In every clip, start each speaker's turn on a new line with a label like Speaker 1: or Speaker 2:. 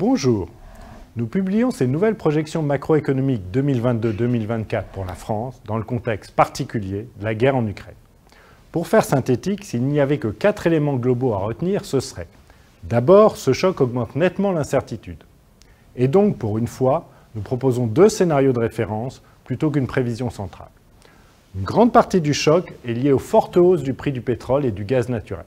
Speaker 1: Bonjour, nous publions ces nouvelles projections macroéconomiques 2022-2024 pour la France dans le contexte particulier de la guerre en Ukraine. Pour faire synthétique, s'il n'y avait que 4 éléments globaux à retenir, ce serait: d'abord, ce choc augmente nettement l'incertitude. Et donc, pour une fois, nous proposons 2 scénarios de référence plutôt qu'une prévision centrale. Une grande partie du choc est liée aux fortes hausses du prix du pétrole et du gaz naturel.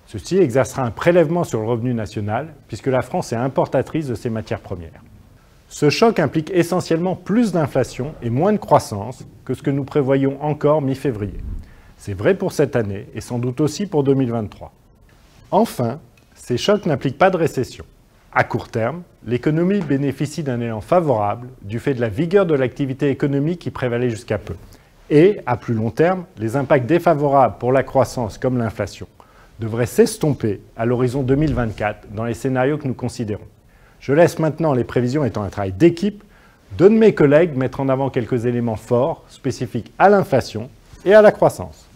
Speaker 1: Ceci exercera un prélèvement sur le revenu national, puisque la France est importatrice de ces matières premières. Ce choc implique essentiellement plus d'inflation et moins de croissance que ce que nous prévoyions encore mi-février. C'est vrai pour cette année et sans doute aussi pour 2023. Enfin, ces chocs n'impliquent pas de récession. À court terme, l'économie bénéficie d'un élan favorable du fait de la vigueur de l'activité économique qui prévalait jusqu'à peu. Et, à plus long terme, les impacts défavorables pour la croissance comme l'inflation devraient s'estomper à l'horizon 2024 dans les scénarios que nous considérons. Je laisse maintenant les prévisions étant un travail d'équipe, deux de mes collègues mettre en avant quelques éléments forts spécifiques à l'inflation et à la croissance.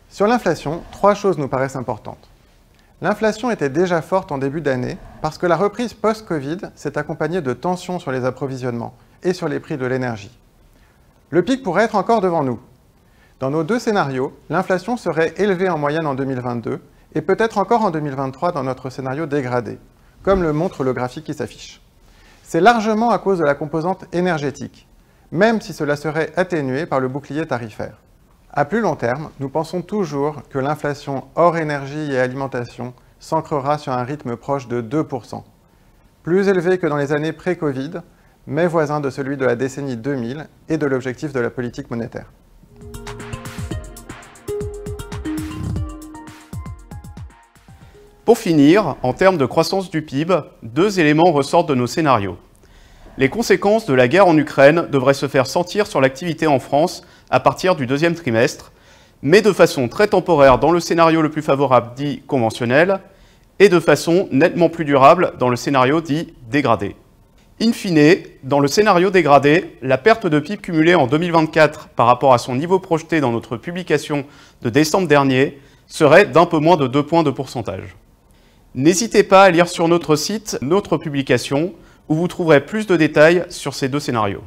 Speaker 2: Sur l'inflation, 3 choses nous paraissent importantes. L'inflation était déjà forte en début d'année parce que la reprise post-Covid s'est accompagnée de tensions sur les approvisionnements et sur les prix de l'énergie. Le pic pourrait être encore devant nous. Dans nos 2 scénarios, l'inflation serait élevée en moyenne en 2022 et peut-être encore en 2023 dans notre scénario dégradé, comme le montre le graphique qui s'affiche. C'est largement à cause de la composante énergétique, même si cela serait atténué par le bouclier tarifaire. À plus long terme, nous pensons toujours que l'inflation hors énergie et alimentation s'ancrera sur un rythme proche de 2%, plus élevé que dans les années pré-Covid, mais voisin de celui de la décennie 2000 et de l'objectif de la politique monétaire.
Speaker 3: Pour finir, en termes de croissance du PIB, 2 éléments ressortent de nos scénarios. Les conséquences de la guerre en Ukraine devraient se faire sentir sur l'activité en France à partir du 2e trimestre, mais de façon très temporaire dans le scénario le plus favorable dit conventionnel et de façon nettement plus durable dans le scénario dit dégradé. In fine, dans le scénario dégradé, la perte de PIB cumulée en 2024 par rapport à son niveau projeté dans notre publication de décembre dernier serait d'un peu moins de 2 points de pourcentage. N'hésitez pas à lire sur notre site notre publication où vous trouverez plus de détails sur ces 2 scénarios.